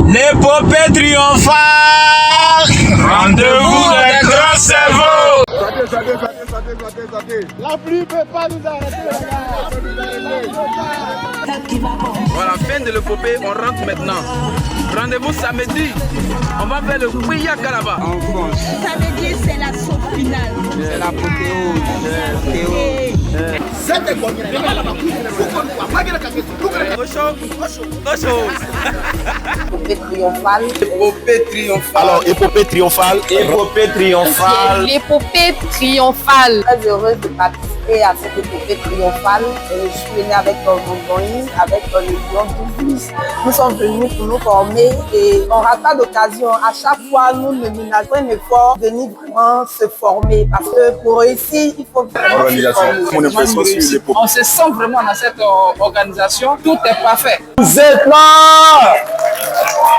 L'épopée triomphale. Rendez-vous des grands cerveaux. La pluie ne peut pas nous arrêter. Voilà, fin de l'épopée, on rentre maintenant. Rendez-vous samedi. On va faire le Kouya Kalaba. Samedi, c'est la sauce finale. C'est la Épopée triomphale. Épopée triomphale. Alors, épopée triomphale. Épopée triomphale. L'épopée triomphale. Très heureuse de participer à cette épopée triomphale. Je suis venue avec mon Moïse, avec le lion du fils. Nous sommes venus pour nous former et on rate pas d'occasion. À chaque fois, nous ménageons un effort de venir vraiment se former parce que pour réussir, il faut vraiment se former. Mon impression sur l'épopée. On se sent vraiment dans cette organisation. Tout est parfait. Vous êtes là!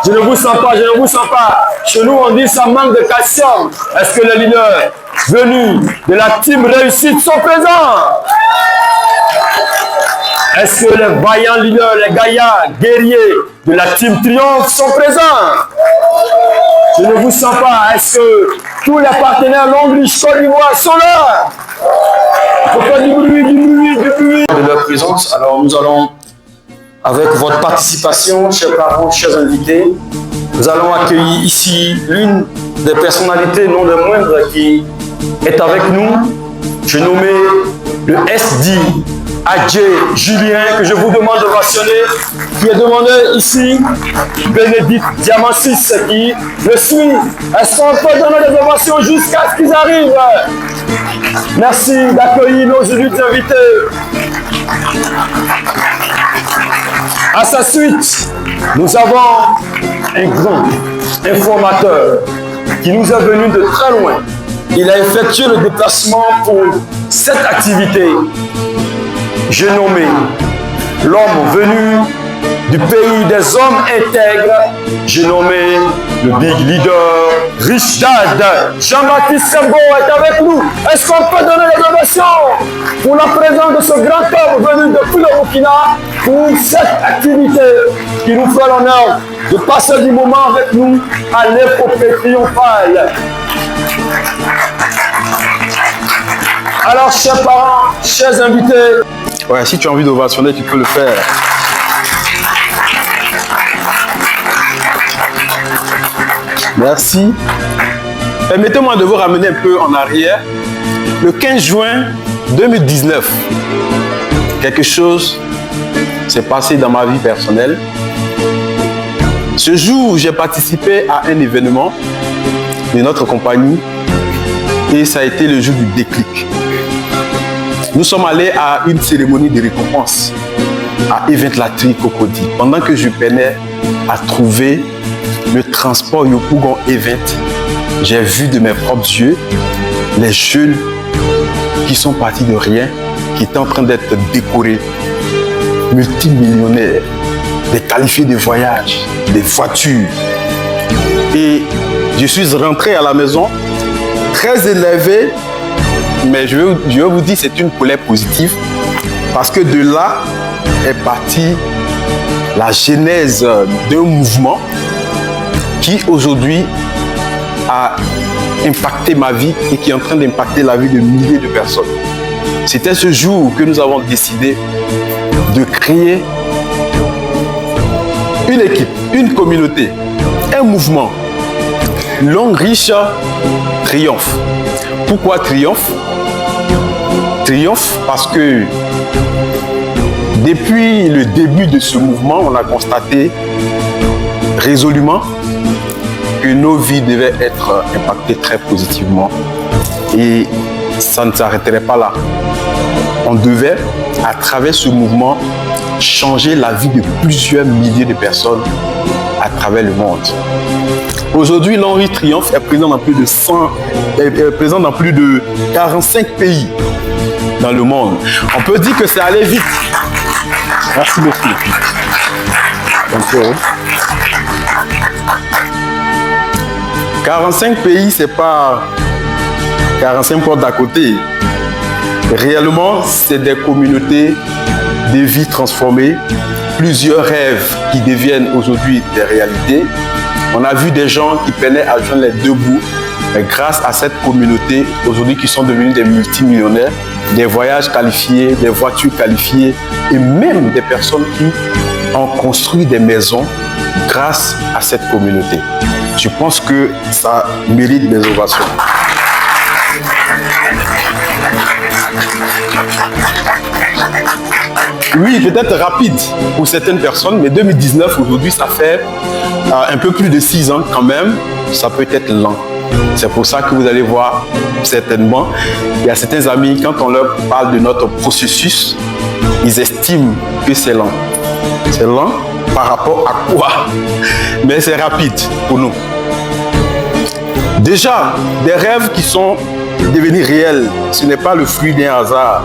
Je ne vous sens pas, je ne vous sens pas. Chez nous, on dit ça manque de calcium. Est-ce que les leaders venus de la team réussite sont présents? Est-ce que les vaillants leaders, les gaillards, guerriers de la team Triomphe sont présents? Je ne vous sens pas. Est-ce que tous les partenaires Longrich, Côte d'Ivoire sont là? Il faut faire du bruit, du bruit, du bruit. De leur présence, alors nous allons, avec votre participation, chers parents, chers invités, nous allons accueillir ici l'une des personnalités non des moindres qui est avec nous. Je nommé le SD Adjé Julien, que je vous demande de vationner, qui est demandé ici, Bénédicte Diamansis, qui le suit. Est-ce qu'on peut donner des ovations jusqu'à ce qu'ils arrivent? Merci d'accueillir nos unités invités. À sa suite, nous avons un grand informateur qui nous est venu de très loin. Il a effectué le déplacement pour cette activité. J'ai nommé l'homme venu du pays des hommes intègres. J'ai nommé le big leader, Rich Dad. Jean-Baptiste Sembo est avec nous. Est-ce qu'on peut donner les ovations pour la présence de ce grand homme venu depuis le Burkina pour cette activité qui nous fait l'honneur de passer du moment avec nous à l'épopée triomphale. Alors, chers parents, chers invités, ouais, si tu as envie d'ovationner, tu peux le faire. Merci. Permettez-moi de vous ramener un peu en arrière. Le 15 juin 2019, quelque chose s'est passé dans ma vie personnelle. Ce jour, j'ai participé à un événement de notre compagnie et ça a été le jour du déclic. Nous sommes allés à une cérémonie de récompense à Event Latri Cocody. Pendant que je peinais à trouver le transport Yopougon Event, j'ai vu de mes propres yeux les jeunes qui sont partis de rien, qui étaient en train d'être décorés, multimillionnaires, des qualifiés de voyage, des voitures. Et je suis rentré à la maison très énervé, mais je vais vous dire c'est une colère positive parce que de là est partie la genèse d'un mouvement qui aujourd'hui a impacté ma vie et qui est en train d'impacter la vie de milliers de personnes. C'était ce jour que nous avons décidé de créer une équipe, une communauté, un mouvement. Longrich Triomphe. Pourquoi Triomphe? Triomphe parce que depuis le début de ce mouvement, on a constaté résolument que nos vies devaient être impactées très positivement et ça ne s'arrêterait pas là. On devait, à travers ce mouvement, changer la vie de plusieurs milliers de personnes à travers le monde. Aujourd'hui, Longrich Triomphe est présent dans plus de 45 pays dans le monde. On peut dire que c'est allé vite. Merci beaucoup. Donc, 45 pays, c'est pas 45 portes d'à côté. Réellement, c'est des communautés, des vies transformées, plusieurs rêves qui deviennent aujourd'hui des réalités. On a vu des gens qui peinaient à joindre les deux bouts, mais grâce à cette communauté, aujourd'hui qui sont devenus des multimillionnaires, des voyages qualifiés, des voitures qualifiées et même des personnes qui ont construit des maisons grâce à cette communauté. Je pense que ça mérite des ovations. Oui, peut-être rapide pour certaines personnes, mais 2019 aujourd'hui, ça fait un peu plus de 6 ans quand même. Ça peut être lent. C'est pour ça que vous allez voir certainement, il y a certains amis, quand on leur parle de notre processus, ils estiment que c'est lent. C'est lent par rapport à quoi? Mais c'est rapide pour nous. Déjà, des rêves qui sont devenus réels, ce n'est pas le fruit d'un hasard.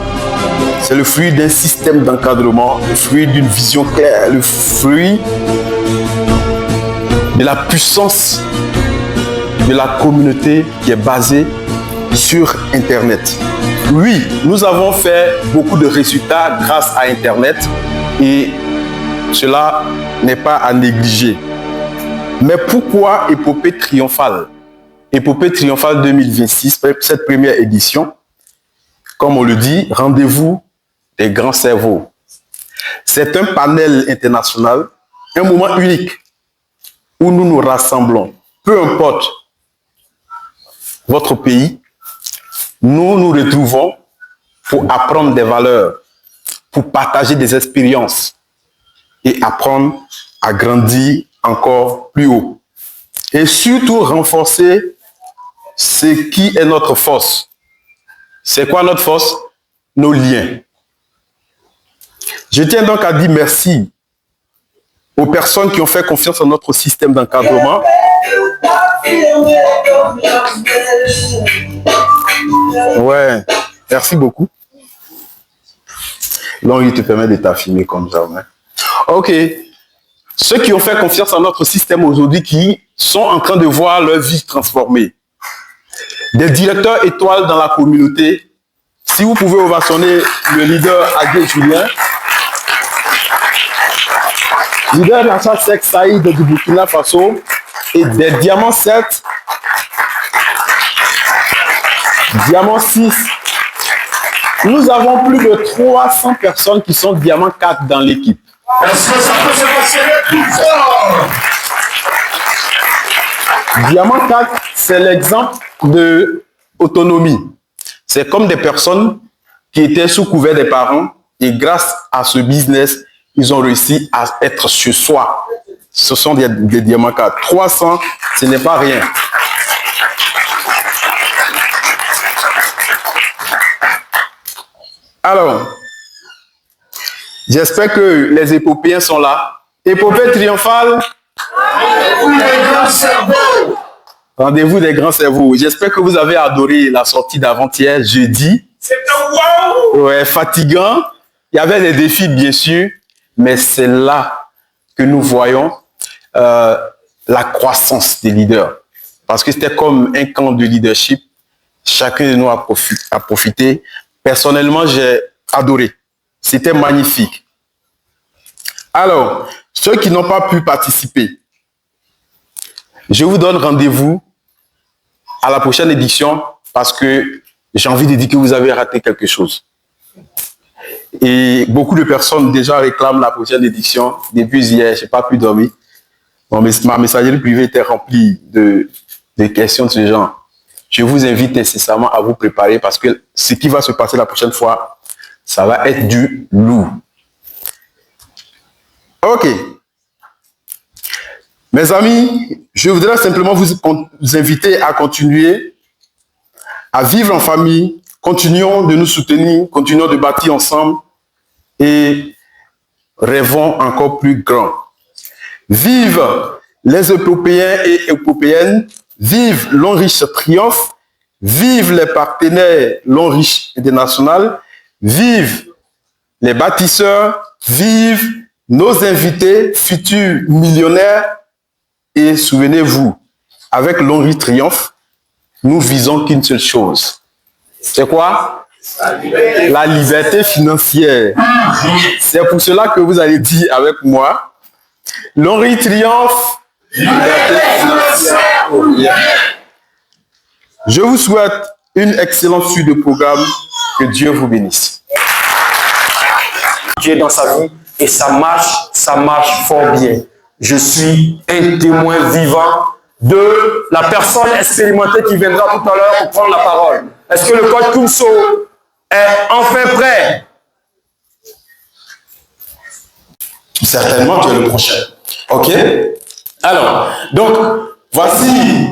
C'est le fruit d'un système d'encadrement, le fruit d'une vision claire, le fruit de la puissance de la communauté qui est basée sur Internet. Oui, nous avons fait beaucoup de résultats grâce à Internet et cela n'est pas à négliger. Mais pourquoi Épopée triomphale? Épopée triomphale 2026, cette première édition, comme on le dit, rendez-vous des grands cerveaux. C'est un panel international, un moment unique où nous nous rassemblons. Peu importe votre pays, nous nous retrouvons pour apprendre des valeurs, pour partager des expériences et apprendre à grandir encore plus haut. Et surtout renforcer ce qui est notre force. C'est quoi notre force? Nos liens. Je tiens donc à dire merci aux personnes qui ont fait confiance en notre système d'encadrement. Ouais, merci beaucoup. Donc, il te permet de t'affirmer comme ça. Hein? Ok. Ceux qui ont fait confiance en notre système aujourd'hui, qui sont en train de voir leur vie transformée. Des directeurs étoiles dans la communauté. Si vous pouvez ovationner le leader Adé Julien, leader Nacha Sek Saïd du Burkina Faso, et des diamants 7, diamant 6. Nous avons plus de 300 personnes qui sont diamant 4 dans l'équipe. Est-ce que ça peut se passer plus fort? Diamant 4, c'est l'exemple de autonomie. C'est comme des personnes qui étaient sous couvert des parents et grâce à ce business, ils ont réussi à être sur soi. Ce sont des diamants 4. 300, ce n'est pas rien. Alors, j'espère que les épopéens sont là. Épopée triomphale. Rendez-vous des grands cerveaux. Rendez-vous des grands cerveaux. J'espère que vous avez adoré la sortie d'avant-hier, jeudi. C'était wow! Ouais, fatigant. Il y avait des défis, bien sûr, mais c'est là que nous voyons la croissance des leaders. Parce que c'était comme un camp de leadership. Chacun de nous a profité. Personnellement, j'ai adoré. C'était magnifique. Alors, ceux qui n'ont pas pu participer, je vous donne rendez-vous à la prochaine édition parce que j'ai envie de dire que vous avez raté quelque chose. Et beaucoup de personnes déjà réclament la prochaine édition. Depuis hier, je n'ai pas pu dormir. Ma messagerie privée était remplie de questions de ce genre. Je vous invite nécessairement à vous préparer parce que ce qui va se passer la prochaine fois, ça va être du lourd. Ok. Mes amis, je voudrais simplement vous inviter à continuer à vivre en famille. Continuons de nous soutenir, continuons de bâtir ensemble et rêvons encore plus grand. Vive les épopéens et épopéennes, vive l'Onriche Triomphe, vive les partenaires l'Onriche International, vive les bâtisseurs, vive nos invités futurs millionnaires et souvenez-vous, avec l'Onriche Triomphe, nous visons qu'une seule chose. C'est quoi? La liberté financière. C'est pour cela que vous allez dire avec moi, Lonry triomphe. Liberté financière. Oh, yeah. Je vous souhaite une excellente suite de programme. Que Dieu vous bénisse. Dieu est dans sa vie et ça marche fort bien. Je suis un témoin vivant de la personne expérimentée qui viendra tout à l'heure pour prendre la parole. Est-ce que le coach Kumso est enfin prêt? Certainement, tu es le prochain. Ok? Alors, donc, voici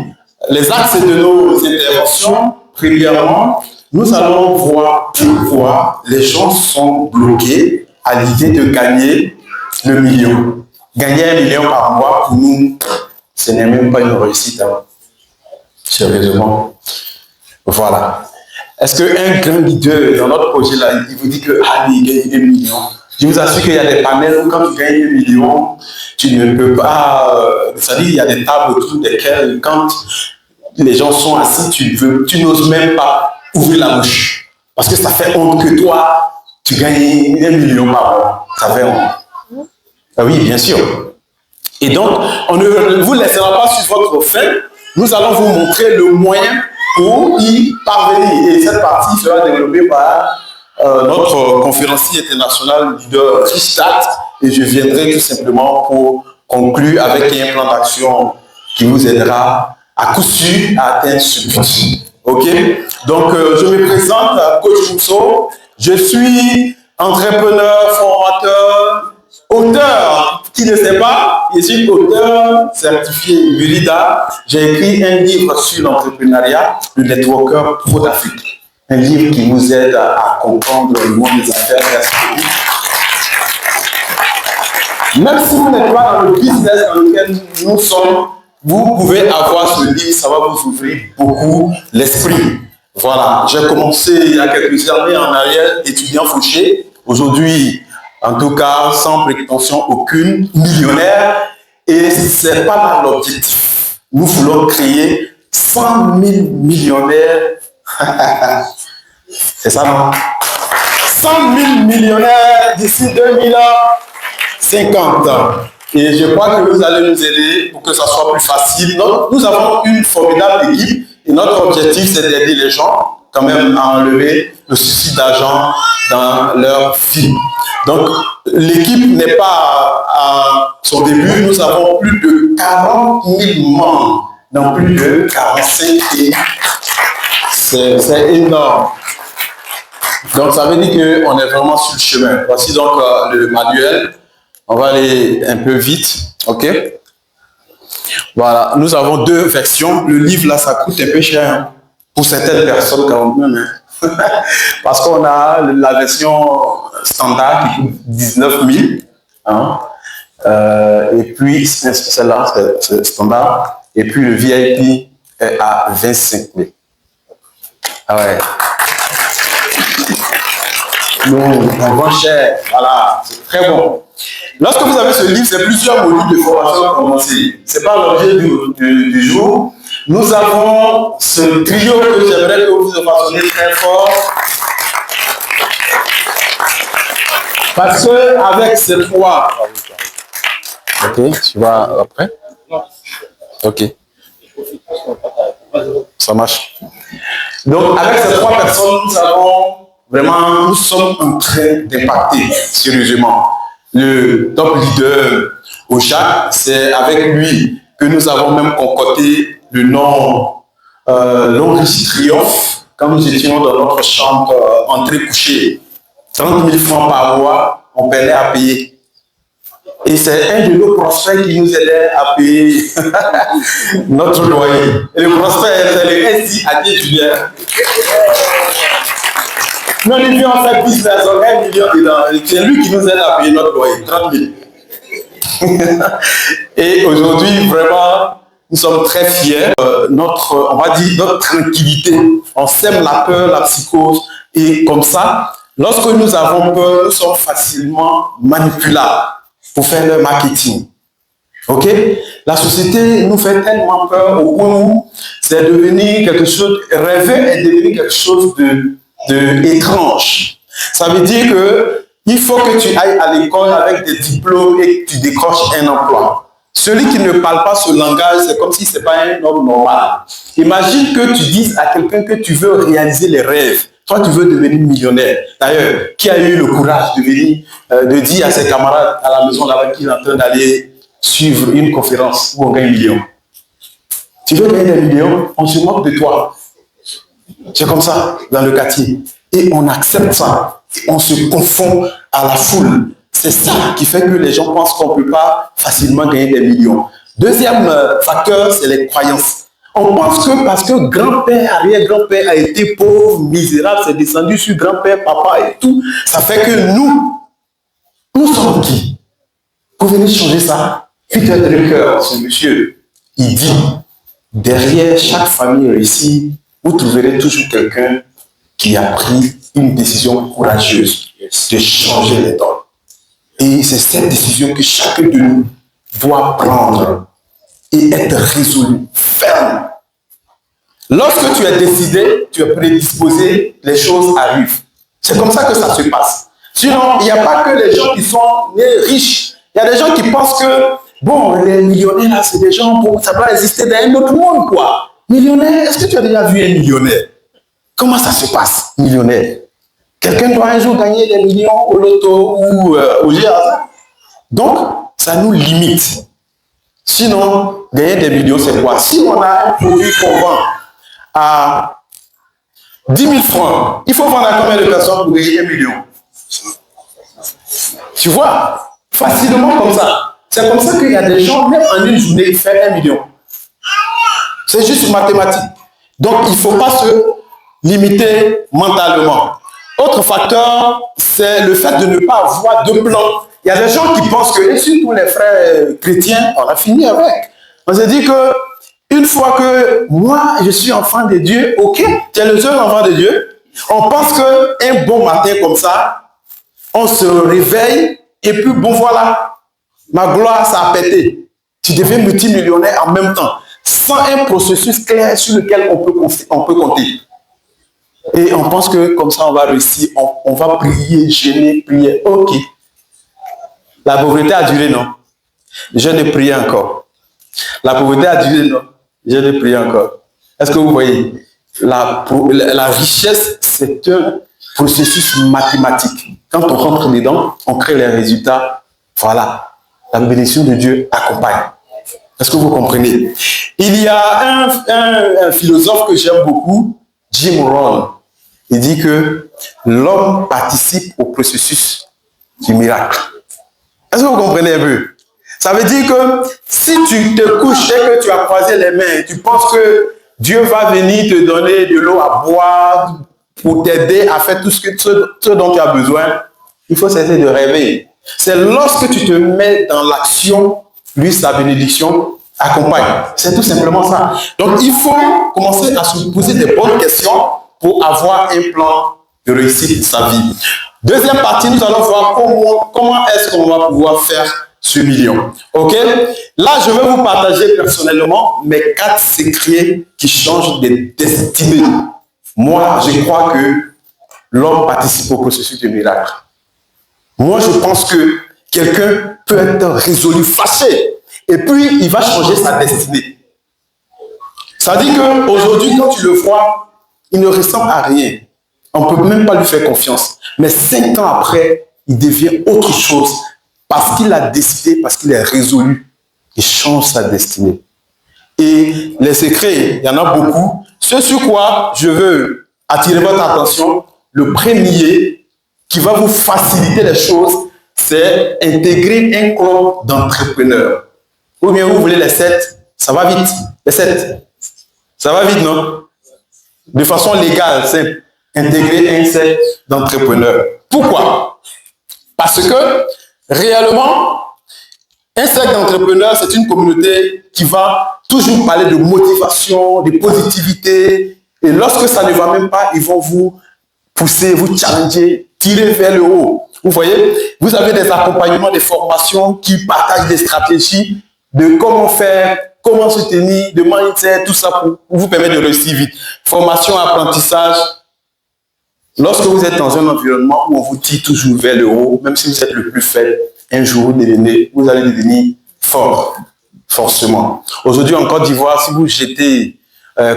les axes de nos interventions. Premièrement, nous allons voir pourquoi les gens sont bloqués à l'idée de gagner le million. Gagner 1 million par mois, pour nous, ce n'est même pas une réussite. Hein. Sérieusement. Voilà. Est-ce qu'un grand leader dans notre projet, là, il vous dit que allez gagner 2 millions? Je vous assure qu'il y a des panels où quand tu gagnes 2 millions, tu ne peux pas... c'est-à-dire, il y a des tables autour desquelles, quand les gens sont assis, tu n'oses même pas ouvrir la bouche. Parce que ça fait honte que toi, tu gagnes 1 million par mois. Ça fait honte. Ah oui, bien sûr. Et donc, on ne vous laissera pas sur votre faim. Nous allons vous montrer le moyen pour y parvenir. Et cette partie sera développée par notre conférencier international leader Christat. Et je viendrai tout simplement pour conclure avec un plan d'action qui vous aidera à coup sûr à atteindre ce but. Ok? Donc, je me présente, Coach Kumso. Je suis entrepreneur, formateur, auteur. Qui ne sait pas, je suis auteur certifié Burida. J'ai écrit un livre sur l'entrepreneuriat, le networker pro d'Afrique. Un livre qui vous aide à comprendre le monde des affaires. Même si vous n'êtes pas dans le business dans lequel nous sommes, vous pouvez avoir ce livre, ça va vous ouvrir beaucoup l'esprit. Voilà, j'ai commencé il y a quelques années en arrière, étudiant fauché. Aujourd'hui, en tout cas, sans prétention aucune, millionnaire. Et ce n'est pas là l'objectif. Nous voulons créer 100 000 millionnaires. C'est ça, non? 100 000 millionnaires d'ici 2050. Et je crois que vous allez nous aider pour que ça soit plus facile. Donc, nous avons une formidable équipe et notre objectif, c'est d'aider les gens quand même à enlever le souci d'argent dans leur vie. Donc, l'équipe n'est pas à son début. Nous avons plus de 40 000 membres dans plus de 45 pays. C'est énorme. Donc, ça veut dire qu'on est vraiment sur le chemin. Voici donc le manuel. On va aller un peu vite, ok? Voilà, nous avons 2 versions. Le livre, là, ça coûte un peu cher hein, pour certaines personnes quand même. Hein. Parce qu'on a la version standard qui coûte 19 000. Hein. Et puis, celle-là, c'est standard. Et puis, le VIP est à 25 000. Ah ouais. Nous, on vend cher. Voilà, c'est très bon. Lorsque vous avez ce livre, c'est plusieurs modules de formation commencés. Ce n'est pas l'objet du jour. Nous avons ce trio que j'aimerais que vous fassiez très fort. Parce qu'avec ces 3... Ok, tu vas après? Ok. Ça marche. Donc, avec ces 3 personnes, nous sommes en train d'impacter sérieusement. Le top leader au chat, c'est avec lui que nous avons même concocté le nom Lonry Triomphe quand nous étions dans notre chambre entrée-couchée. 30 000 francs par mois, on peinait à payer. Et c'est un de nos prospects qui nous aidait à payer notre loyer. Et le prospect, c'est le SI à Julien. Non, il vient en fait business, on a 1 million dedans. C'est lui qui nous aide à payer notre loyer, 30 000. Et aujourd'hui, vraiment, nous sommes très fiers. On va dire, notre tranquillité, on sème la peur, la psychose. Et comme ça, lorsque nous avons peur, nous sommes facilement manipulables pour faire le marketing. Ok? La société nous fait tellement peur au point où c'est devenu quelque chose, rêver est devenu quelque chose étrange. Ça veut dire que il faut que tu ailles à l'école avec des diplômes et que tu décroches un emploi. Celui qui ne parle pas ce langage, c'est comme si ce n'est pas un homme normal. Imagine que tu dises à quelqu'un que tu veux réaliser les rêves. Toi, tu veux devenir millionnaire. D'ailleurs, qui a eu le courage de dire à ses camarades à la maison là-bas qu'il est en train d'aller suivre une conférence où on gagne 1 million. Tu veux gagner des millions, on se moque de toi. C'est comme ça dans le quartier. Et on accepte ça. On se confond à la foule. C'est ça qui fait que les gens pensent qu'on ne peut pas facilement gagner des millions. Deuxième facteur, c'est les croyances. On pense que parce que grand-père, arrière-grand-père a été pauvre, misérable, c'est descendu sur grand-père, papa et tout, ça fait que nous sommes qui? Vous venez changer ça? Peter Drucker, ce monsieur, il dit, derrière chaque famille réussie, vous trouverez toujours quelqu'un qui a pris une décision courageuse de changer les dons. Et c'est cette décision que chacun de nous doit prendre et être résolu, ferme. Lorsque tu es décidé, tu es prédisposé, les choses arrivent. C'est comme ça que ça se passe. Sinon, il n'y a pas que les gens qui sont nés riches. Il y a des gens qui pensent que, bon, les millionnaires, là, c'est des gens, bon, ça doit exister dans un autre monde, quoi. Millionnaire, est-ce que tu as déjà vu un millionnaire? Comment ça se passe, millionnaire? Quelqu'un doit un jour gagner des millions au loto ou au GA. Donc, ça nous limite. Sinon, gagner des millions, c'est quoi? Si on a un produit qu'on vend à 10 000 francs, il faut vendre à combien de personnes pour gagner 1 million? Tu vois? Facilement comme ça. C'est comme ça qu'il y a des gens, même en une journée, ils font 1 million. C'est juste mathématique. Donc, il ne faut pas se limiter mentalement. Autre facteur, c'est le fait de ne pas avoir de plan. Il y a des gens qui pensent que, et surtout les frères chrétiens, on a fini avec. On se dit que, une fois que moi, je suis enfant de Dieu, ok, tu es le seul enfant de Dieu, on pense qu'un bon matin comme ça, on se réveille, et puis bon voilà, ma gloire, ça a pété. Tu deviens multimillionnaire en même temps, sans un processus clair sur lequel on peut compter. Et on pense que comme ça, on va réussir, on va prier, jeûner, prier. Ok. La pauvreté a duré, non? Je ne prie encore. La pauvreté a duré, non? Je ne prie encore. Est-ce que vous voyez? La richesse, c'est un processus mathématique. Quand on rentre dedans, on crée les résultats. Voilà. La bénédiction de Dieu accompagne. Est-ce que vous comprenez? Il y a un philosophe que j'aime beaucoup, Jim Rohn. Il dit que l'homme participe au processus du miracle. Est-ce que vous comprenez un peu? Ça veut dire que si tu te couches et que tu as croisé les mains, tu penses que Dieu va venir te donner de l'eau à boire pour t'aider à faire tout ce dont tu as besoin, il faut cesser de rêver. C'est lorsque tu te mets dans l'action, lui, sa bénédiction accompagne. C'est tout simplement ça. Donc, il faut commencer à se poser des bonnes questions pour avoir un plan de réussite de sa vie. Deuxième partie, nous allons voir comment est-ce qu'on va pouvoir faire ce million. Ok? Là, je vais vous partager personnellement mes 4 secrets qui changent des destinées. Moi, je crois que l'homme participe au processus du miracle. Moi, je pense que quelqu'un peut être résolu, fâché, et puis il va changer sa destinée. Ça dit qu'aujourd'hui, quand tu le vois, il ne ressemble à rien. On ne peut même pas lui faire confiance. Mais 5 ans après, il devient autre chose. Parce qu'il a décidé, parce qu'il est résolu. Il change sa destinée. Et les secrets, il y en a beaucoup. Ce sur quoi je veux attirer votre attention, le premier qui va vous faciliter les choses, c'est intégrer un club d'entrepreneurs. Ou bien vous voulez les 7, ça va vite. Les 7, ça va vite, non? De façon légale, c'est intégrer un set d'entrepreneurs. Pourquoi? Parce que, réellement, un set d'entrepreneurs, c'est une communauté qui va toujours parler de motivation, de positivité. Et lorsque ça ne va même pas, ils vont vous pousser, vous challenger, tirer vers le haut. Vous voyez, vous avez des accompagnements, des formations qui partagent des stratégies de comment faire, comment se tenir, de mindset, tout ça pour vous permettre de réussir vite. Formation, apprentissage, Lorsque vous êtes dans un environnement où on vous tire toujours vers le haut, même si vous êtes le plus faible, un jour vous allez devenir fort, forcément. Aujourd'hui en Côte d'Ivoire, si vous jetez,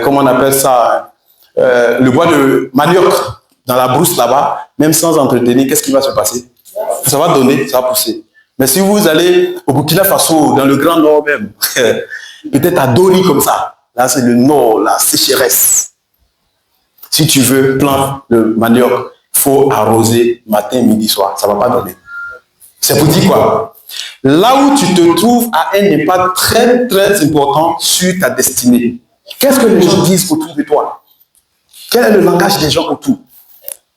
comment on appelle ça, le bois de manioc dans la brousse là-bas, même sans entretenir, qu'est-ce qui va se passer? Ça va donner, ça va pousser. Mais si vous allez au Burkina Faso, dans le Grand Nord même, peut-être à Dori comme ça, là c'est le nord, la sécheresse. Si tu veux planter le manioc, il faut arroser matin, midi, soir. Ça ne va pas donner. C'est pour dire quoi? Là où tu te trouves a un impact très, très important sur ta destinée. Qu'est-ce que les gens disent autour de toi? Quel est le langage des gens autour?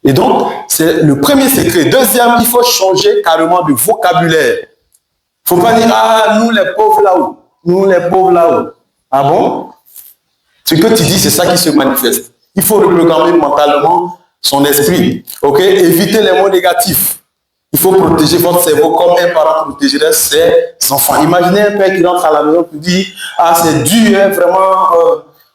Et donc, c'est le premier secret. Deuxième, il faut changer carrément de vocabulaire. Il ne faut pas dire, ah, nous les pauvres là-haut. Nous les pauvres là-haut. Ah bon? Ce que tu dis, c'est ça qui se manifeste. Il faut reprogrammer mentalement son esprit. Ok? Éviter les mots négatifs. Il faut protéger votre cerveau comme un parent protégerait ses enfants. Imaginez un père qui rentre à la maison et dit, ah, c'est dur, hein, vraiment,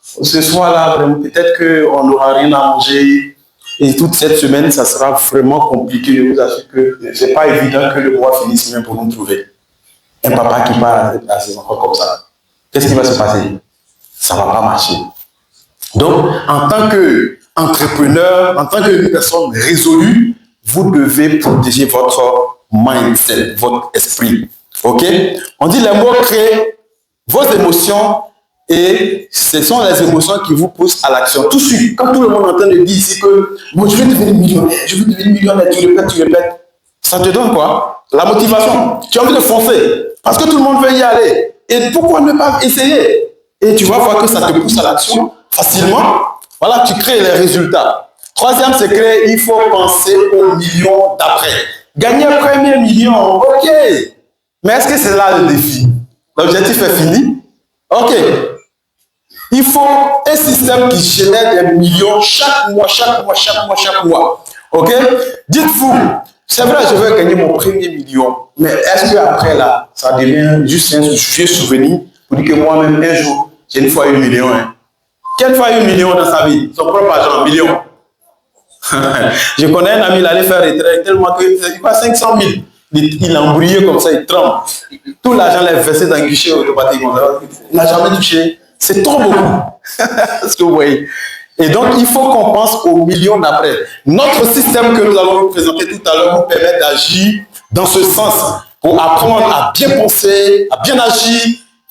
ce soir-là, peut-être qu'on n'aura rien à manger. Et toute cette semaine, ça sera vraiment compliqué. Je vous assure que ce n'est pas évident que le mois finisse même pour nous trouver. Un papa qui parle à ses enfants comme ça. Qu'est-ce qui va se passer? Ça ne va pas marcher. Donc, en tant qu'entrepreneur, en tant que personne résolue, vous devez protéger votre mindset, votre esprit. Ok? On dit les mots créent vos émotions et ce sont les émotions qui vous poussent à l'action. Tout de suite, quand tout le monde est en train de dire ici que bon, je vais devenir millionnaire, tu répètes, ça te donne quoi? La motivation. Tu as envie de foncer parce que tout le monde veut y aller. Et pourquoi ne pas essayer? Et tu vas voir que ça te pousse à l'action facilement. Voilà, tu crées les résultats. Troisième secret, il faut penser aux millions d'après. Gagner un premier million, ok. Mais est-ce que c'est là le défi? L'objectif est fini? Ok. Il faut un système qui génère des millions chaque mois. Ok? Dites-vous, c'est vrai, je veux gagner mon premier million. Mais est-ce qu'après là, ça devient juste un vieux souvenir pour dire que moi-même, un jour, j'ai une fois eu 1 million. Hein. Quelle fois eu 1 million dans sa vie? Son propre argent, 1 million. Je connais un ami, il allait faire retraite tellement qu'il va 500 000. Il a embrouillé comme ça, il tremble. Tout l'argent l'a versé dans le guichet automatiquement. Il n'a jamais touché. C'est trop beaucoup. Ce que vous voyez. Et donc, il faut qu'on pense aux millions d'après. Notre système que nous allons vous présenter tout à l'heure vous permet d'agir dans ce sens pour apprendre à bien penser, à bien agir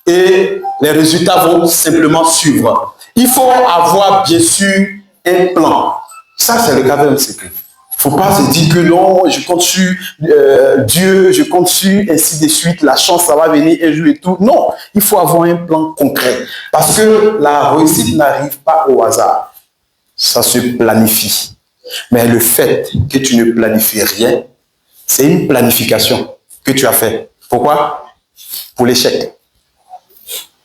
et les résultats vont simplement suivre. Il faut avoir bien sûr un plan. Ça, c'est le quatrième secret. Il ne faut pas se dire que non, je compte sur Dieu, je compte sur ainsi de suite, la chance, ça va venir un jour et tout. Non, il faut avoir un plan concret. Parce que la réussite n'arrive pas au hasard. Ça se planifie. Mais le fait que tu ne planifies rien, c'est une planification que tu as faite. Pourquoi? Pour l'échec.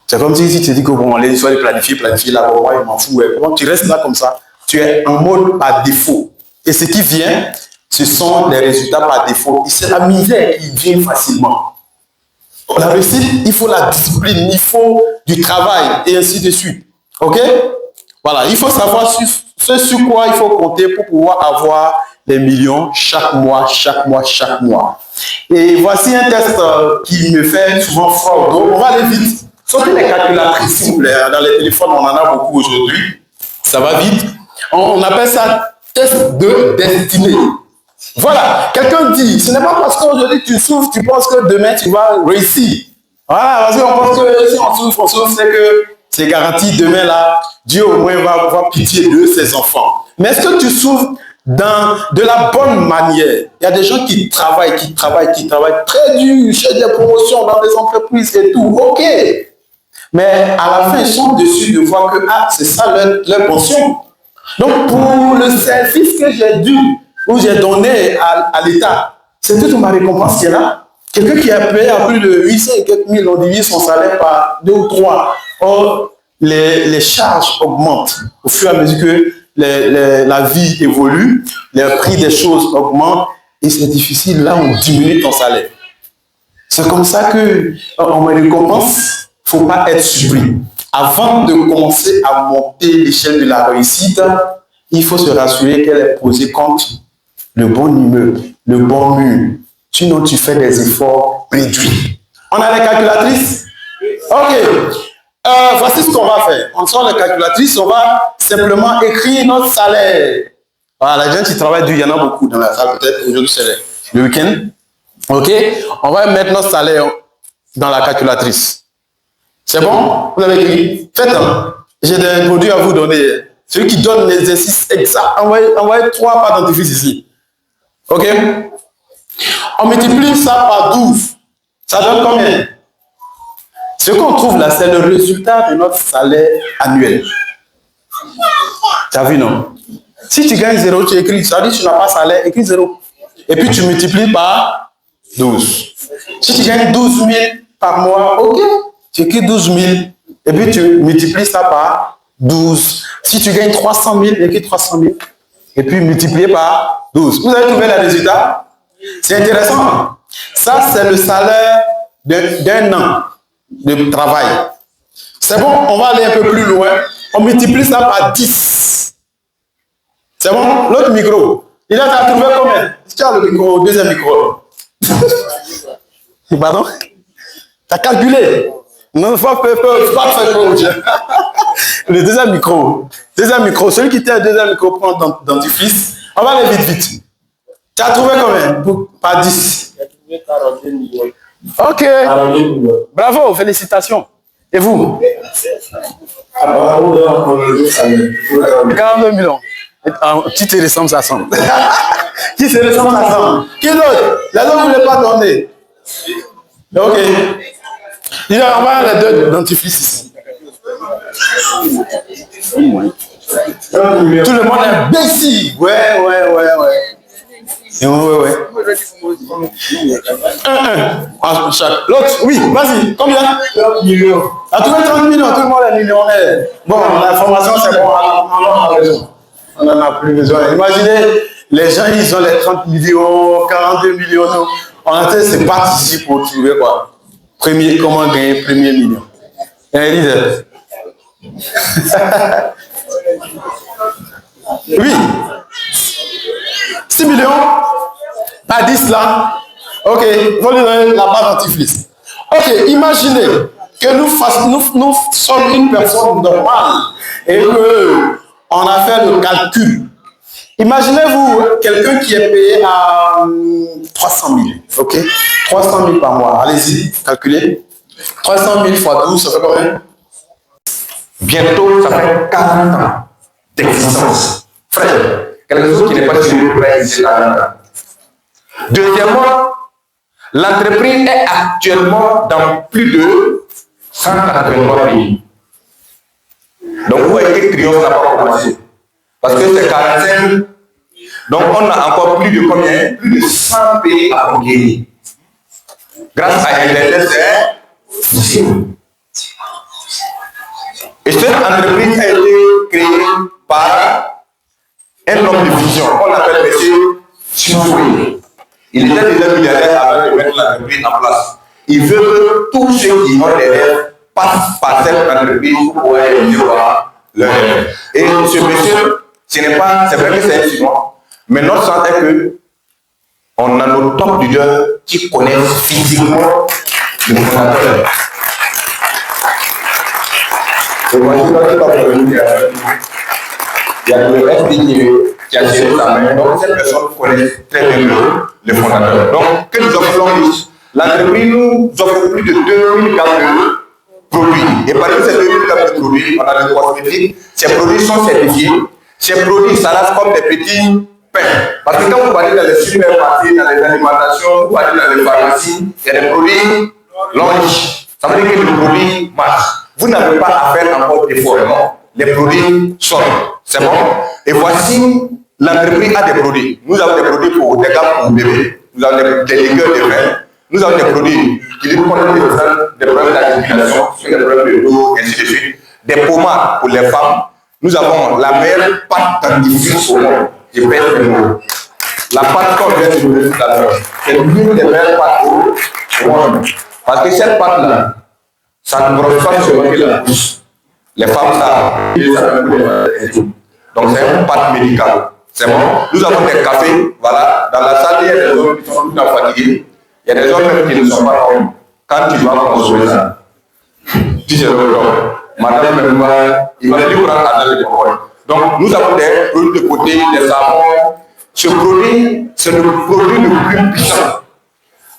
C'est comme si tu te dis que bon, allez, soit planifier là, bon, moi, je m'en fous. Bon, tu restes là comme ça. Tu es en mode par défaut. Et ce qui vient, ce sont les résultats par défaut. Et c'est la misère qui vient facilement. La réussite, il faut la discipline, il faut du travail, et ainsi de suite. OK? Voilà, il faut savoir ce sur quoi il faut compter pour pouvoir avoir des millions chaque mois. Et voici un test qui me fait souvent froid. Donc, on va aller vite. Sortez les calculatrices, s'il vous plaît. Dans les téléphones, on en a beaucoup aujourd'hui. Ça va vite. On appelle ça test de destinée. Voilà, quelqu'un dit, ce n'est pas parce qu'aujourd'hui tu souffres, tu penses que demain tu vas réussir. Voilà, parce qu'on pense que si on souffre, c'est que c'est garanti, demain là, Dieu au moins va avoir pitié de ses enfants. Mais est-ce que tu souffres de la bonne manière? Il y a des gens qui travaillent très dur, cherchent des promotions dans des entreprises et tout, ok. Mais à la fin, ils sont déçus de voir que c'est ça leur pension. Donc, pour le service que j'ai dû ou j'ai donné à l'État, c'est toute ma récompense qui est là. Quelqu'un qui a payé à plus de 800 et quelques mille, on divise son salaire par 2 ou 3. Or, les charges augmentent au fur et à mesure que la vie évolue, les prix des choses augmentent et c'est difficile. Là, on diminue ton salaire. C'est comme ça qu'on me récompense. Il ne faut pas être surpris. Avant de commencer à monter l'échelle de la réussite, il faut se rassurer qu'elle est posée contre le bon immeuble, le bon mur. Sinon, tu fais des efforts réduits. On a les calculatrices? Ok. Voici ce qu'on va faire. On sort les calculatrices, on va simplement écrire notre salaire. Voilà, les gens qui travaillent dur, il y en a beaucoup dans la salle, peut-être aujourd'hui c'est le week-end. Ok, on va mettre notre salaire dans la calculatrice. C'est bon? Vous avez écrit? Faites-en. J'ai des produits à vous donner. Celui qui donne l'exercice exact, envoyez 3 par dentifrice ici. Ok? On multiplie ça par 12. Ça donne combien? Ce qu'on trouve là, c'est le résultat de notre salaire annuel. Tu as vu, non? Si tu gagnes 0, tu écris, ça veut dire que tu n'as pas de salaire, écris 0. Et puis tu multiplies par 12. Si tu gagnes 12 000 par mois, ok, tu écris 12 000. Et puis tu multiplies ça par 12. Si tu gagnes 300 000, écris 300 000. Et puis multiplié par 12. Vous avez trouvé le résultat? C'est intéressant. Ça, c'est le salaire d'un an de travail. C'est bon, on va aller un peu plus loin. On multiplie ça par 10. C'est bon? L'autre micro. Il a trouvé combien? Tu as le micro, deuxième micro. Pardon? Tu as calculé? Non, il ne faut pas faire trop. Le deuxième micro. Deuxième micro. Celui qui tient le deuxième micro prend dentifrice. On va aller vite. Tu as trouvé combien? Par 10. J'ai trouvé 42 millions. Ok. 42 millions. Bravo, félicitations. Et vous? 42 millions. Qui te ressemble, ça semble. Qui se ressemble, ça semble. Qui d'autre? Les autres ne voulaient pas donner. Ok. Il y a on va les deux dentifrices ici. Tout le monde est baissé. Ouais. L'autre, oui, vas-y, combien? 30 millions. À trouvé 30 millions, tout le monde est millionnaire. Bon, l'information, c'est bon, on n'en a plus besoin. Imaginez, les gens, ils ont les 30 millions, 42 millions. On a fait se battre ici pour trouver quoi? Comment gagner premier million? Un leader. Oui. 6 millions par 10 là. Ok, il faut lui donner la barre dentifrice. Ok, imaginez que nous sommes une personne normale et qu'on a fait le calcul. Imaginez-vous quelqu'un qui est payé à 300 000. Ok, 300 000 par mois. Allez-y, calculez. 300 000 fois 12, ça fait combien? Bientôt, ça fait 40 ans d'existence. Frère, quelque chose qui n'est pas sur le prêt ici. Deuxièmement, l'entreprise est actuellement dans plus de 183 pays. Donc, vous voyez que Triomphe n'a pas commencé. Parce que c'est 45. Donc, on a encore plus de combien? Plus de 100 pays à conquérir. Grâce à Internet, c'est possible. Et cette entreprise a été créée par un homme de vision qu'on appelle M. Chifoué. Il était déjà milliardaire avant de mettre l'entreprise en place. Il veut que tous ceux qui ont des rêves passent par cette entreprise pour pouvoir voir leurs rêves. Et ce monsieur, c'est vrai que c'est un suivant, mais notre sens est que on a nos top leaders qui connaissent physiquement le fondateur. Et moi, je ne sais pas revenir. Il y a le SDTV qui a géré sa main. Donc, cette personne connaît très bien le fondateur. Donc, que nous offrons l'entreprise nous offre plus de 2000 gammes de produits. Et parmi ces 2000 gammes de produits, on a le cosmétique. Ces produits sont certifiés. Ces produits s'alassent comme des petits pains. Parce que quand vous parlez dans les supermarchés, dans les alimentations, vous parlez dans les pharmacies, il y a des produits longs. Ça veut dire que le produit marche. Vous n'avez pas à faire encore d'efforts, non. Les produits sortent. C'est bon. Et voici, l'entreprise a des produits. Nous avons des produits pour des gammes pour bébés. Nous avons des liqueurs de vin. Nous avons des produits qui lutte contre des problèmes d'articulation, des problèmes de dos, ainsi de suite. Des pommades pour les femmes. Nous avons la meilleure pâte dentifrice au monde. Je pèse le mot. La pâte qu'on vient de donner tout à l'heure, c'est l'une des meilleures pâtes au monde. Parce que cette pâte-là, ça ne brosse pas sur la bouche. Les femmes, ça Donc c'est un parc médical. C'est bon. Nous avons des cafés, voilà. Dans la salle, il y a des hommes qui sont tout le temps fatigués. Il y a des hommes même qui ne sont pas hommes. Quand tu vas consommer ça, tu sais le temps. Madame, il va lui prendre à l'heure de l'école. Donc nous avons des produits de beauté, des savons. Ce produit, c'est le produit le plus puissant.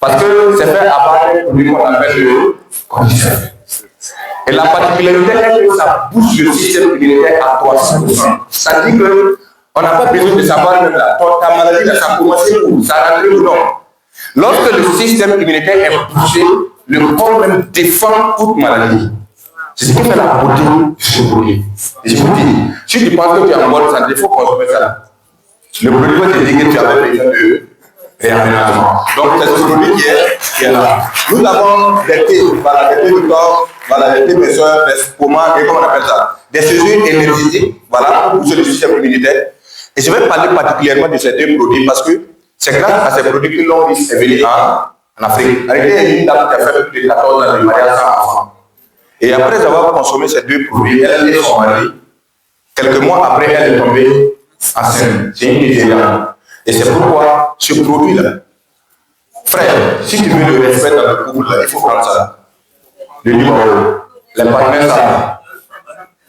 Parce que c'est fait à base de produits qu'on appelle le cordyceps. Et la particularité est que ça booste le système immunitaire à 300%. Ça dit qu'on n'a pas besoin de savoir même là, ta maladie, là, ça a commencé où, ça a rentré ou non. Lorsque le système immunitaire est boosté, le corps même défend toute maladie. C'est ce qui fait la beauté de ce produit. Et je vous dis, si tu penses que tu es en bonne santé, il faut consommer ça. Le produit va te dire que tu as besoin de réaménagement. Donc c'est ce produit qui est là. Nous avons des thés, voilà, des thés de corps, voilà, des thés maison, des pommades, et comment on appelle ça, des séjours énergétiques, voilà, pour booster le système immunitaire. Et je vais parler particulièrement de ces deux produits parce que c'est grâce à ces produits que l'on est venu en Afrique. En réalité, il y a une dame qui a fait plus de 14 ans de mariage sans enfant. Et après avoir consommé ces deux produits, elle et son mari, quelques mois après, elle est tombée enceinte. C'est une Nigériane. Et c'est pourquoi ce produit-là, frère, si tu veux le respect dans le couple, il faut prendre ça. Le numéro, les partenaires, ça.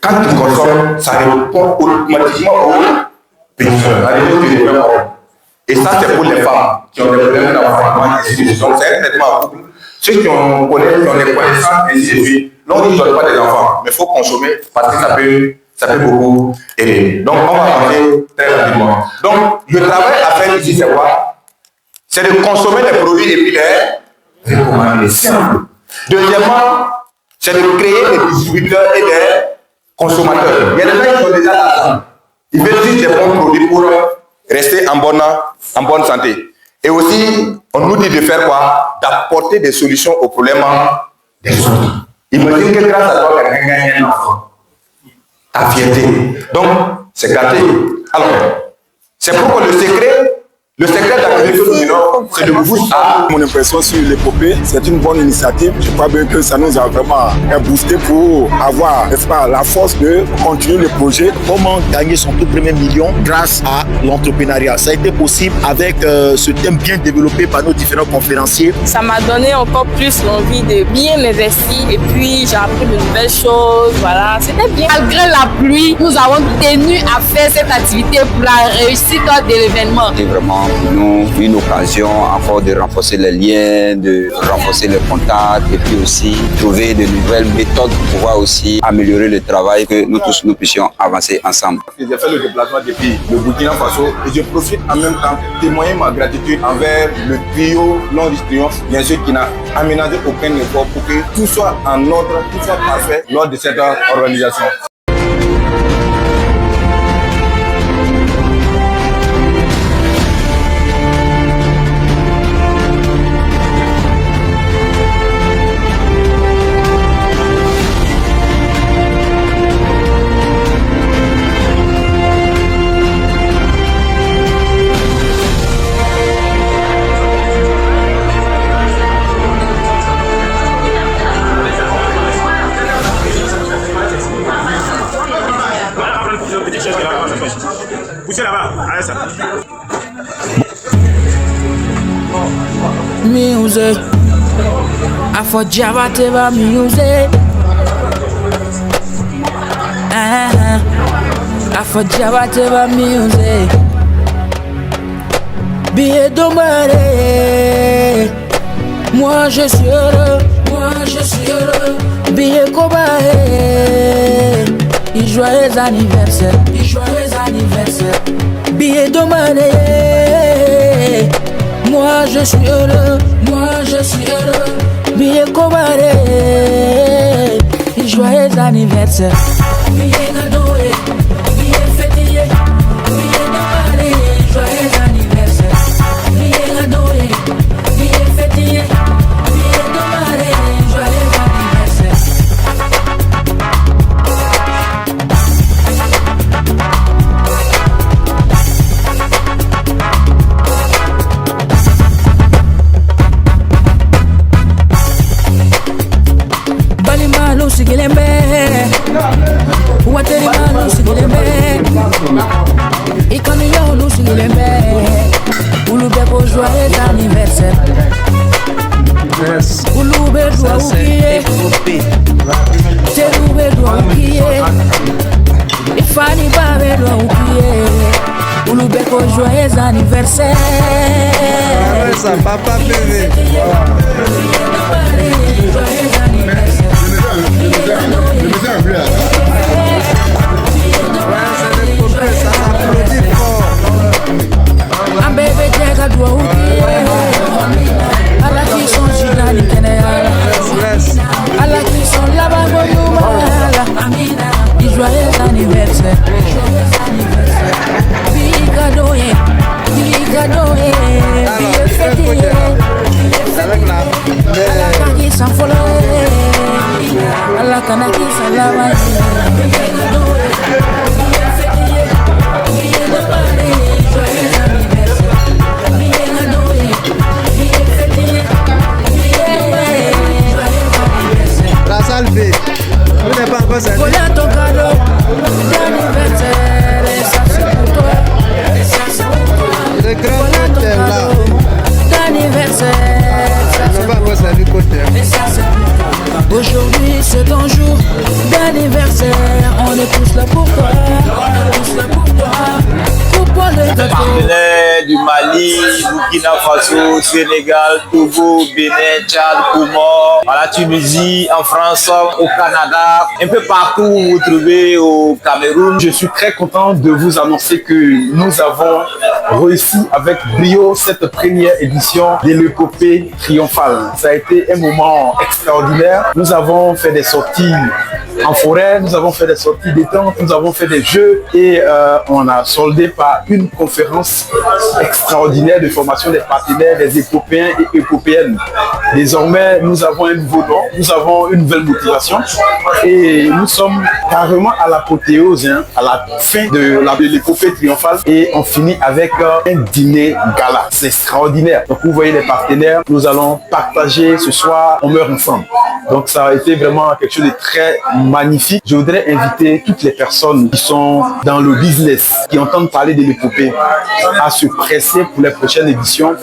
Quand tu consommes, ça répond automatiquement aux besoins. Et ça, c'est pour les femmes qui ont des problèmes d'enfantement, ainsi de suite. Donc, c'est un traitement en couple. Ceux qui ont des connaissances, ainsi de suite, l'on ne donne pas des enfants, mais il faut consommer parce que ça peut beaucoup aider. Donc, on va avancer très rapidement. Donc, le travail à faire ici, c'est quoi? C'est de consommer les produits et puis les recommander. Simple. Deuxièmement, c'est de créer des distributeurs et des consommateurs. Il y a des gens qui sont déjà là. Ils veulent juste des bons produits pour rester en bonne santé. Et aussi, on nous dit de faire quoi? D'apporter des solutions aux problèmes des autres. Imagine que grâce à toi, quelqu'un gagne un enfant. Ta fierté. Donc, c'est gâté. Alors, c'est pourquoi le secret de la clinique que nous donnons, c'est de booster. Mon impression sur l'épopée, c'est une bonne initiative. Je crois bien que ça nous a vraiment boosté pour avoir, n'est-ce pas, la force de continuer le projet. Comment gagner son tout premier million grâce à l'entrepreneuriat. Ça a été possible avec ce thème bien développé par nos différents conférenciers. Ça m'a donné encore plus l'envie de bien m'investir et puis j'ai appris de nouvelles choses. Voilà, c'était bien. Malgré la pluie, nous avons tenu à faire cette activité pour la réussite de l'événement. C'est vraiment pour nous une occasion encore de renforcer les liens, de renforcer les contacts et puis aussi trouver de nouvelles méthodes pour pouvoir aussi améliorer le travail, que nous tous nous puissions avancer ensemble. J'ai fait le déplacement depuis le Burkina Faso et je profite en même temps de témoigner ma gratitude envers le trio Long Triomphe, bien sûr, qui n'a aménagé aucun effort pour que tout soit en ordre, tout soit parfait lors de cette organisation. Poussez là-bas, allez ça. Music, I for Java Teva music. I for Java Teva music. Billet d'ombre, moi je suis heureux, Billet cobaye, et joyeux anniversaire, Billet d'ombre, moi je suis heureux, Billet cobaye, et joyeux anniversaire. Billet gadoué, billet fêtier, billet d'ombre, joyeux anniversaire. Billet gadoué, billet fêtier, billet d'ombre, joyeux anniversaire. Balimalo sigilembe Waterloo, nous sur les mers. Et comme nous sur les mers. Oulubeko, joyeux anniversaire. Oulubeko, doit oublier. Teloube doit oublier. Et Fanny Babe doit oublier. Oulubeko, joyeux anniversaire. Ça, papa bébé. Un bébé Jega doit oublier. À la qui sont Gina ni Kenayala. À la qui sont là-bas Goyoumala. Joyeux anniversaire. Big cadeau, big cadeau, big fête. À la kaki sans follow. À la kanaki sans lava. La salve. Vous n'êtes pas encore salvé. Voilà ton cadeau d'anniversaire. Et ça c'est pour toi. Et ça c'est pour toi. Le grand voilà est là. D'anniversaire. Je ne vais pas encore salver côté. Et ça c'est pour toi. Aujourd'hui c'est ton jour d'anniversaire. On est tous là pour toi. On est tous là pour toi. Partenaires du Mali, Burkina Faso, Sénégal, Togo, Bénin, Tchad, Comores, la Tunisie, en France, au Canada, un peu partout où vous trouvez au Cameroun. Je suis très content de vous annoncer que nous avons réussi avec brio cette première édition de l'épopée triomphale. Ça a été un moment extraordinaire. Nous avons fait des sorties en forêt, nous avons fait des sorties détente, nous avons fait des jeux et on a soldé par une conférence extraordinaire de formation des partenaires, des épopéens et épopéennes. Désormais, nous avons un nouveau nom, nous avons une nouvelle motivation et nous sommes carrément à l'apothéose, à la fin de l'épopée triomphale et on finit avec un dîner gala. C'est extraordinaire. Donc vous voyez les partenaires, nous allons partager ce soir, on meurt ensemble. Donc ça a été vraiment quelque chose de très magnifique. Je voudrais inviter toutes les personnes qui sont dans le business, qui entendent parler de l'épopée, à se presser pour les prochaines éditions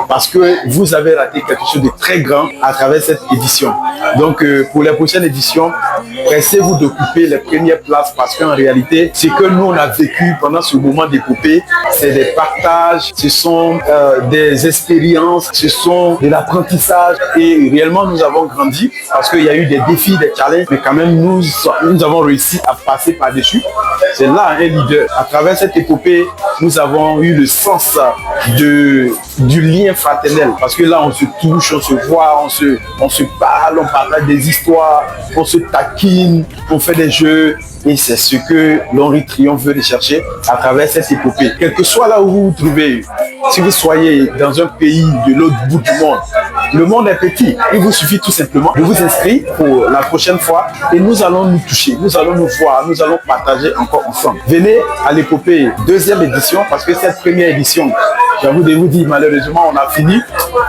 parce que vous avez raté quelque chose de très grand à travers cette édition. Donc pour les prochaines éditions, pressez-vous d'occuper les premières places parce qu'en réalité, ce que nous on a vécu pendant ce moment d'épopée, c'est des partages, ce sont des expériences, ce sont de l'apprentissage et réellement nous avons grandi parce qu'il y a eu des défis, des challenges, mais quand même nous avons réussi à passer par-dessus. C'est là un leader. À travers cette épopée, nous avons eu le sens du lien fraternel parce que là on se touche, on se voit, on se parle, on partage des histoires, on se taquine, on fait des jeux. Et c'est ce que l'Henri Triomphe veut chercher à travers cette épopée. Quel que soit là où vous vous trouvez, si vous soyez dans un pays de l'autre bout du monde, le monde est petit. Il vous suffit tout simplement de vous inscrire pour la prochaine fois et nous allons nous toucher, nous allons nous voir, nous allons partager encore ensemble. Venez à l'épopée deuxième édition parce que cette première édition, j'ai envie de vous dire, malheureusement, on a fini.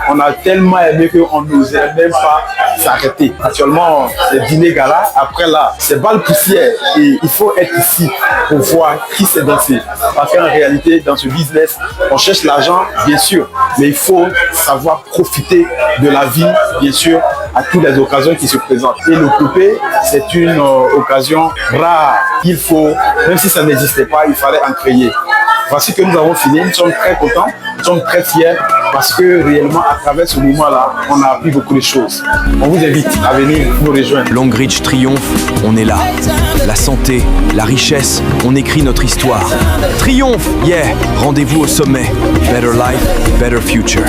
On a tellement aimé qu'on n'osait même pas s'arrêter. Actuellement, c'est dîner gala. Après là, c'est balle poussière. Et il faut être ici pour voir qui sait danser. Parce qu'en réalité, dans ce business, on cherche l'argent, bien sûr. Mais il faut savoir profiter de la vie, bien sûr, à toutes les occasions qui se présentent. Et le coupé, c'est une occasion rare. Il faut, même si ça n'existait pas, il fallait en créer. Voici que nous avons fini, nous sommes très contents, nous sommes très fiers parce que réellement à travers ce moment-là, on a appris beaucoup de choses. On vous invite à venir nous rejoindre. Longreach triomphe, on est là. La santé, la richesse, on écrit notre histoire. Triomphe, yeah, rendez-vous au sommet. Better life, better future.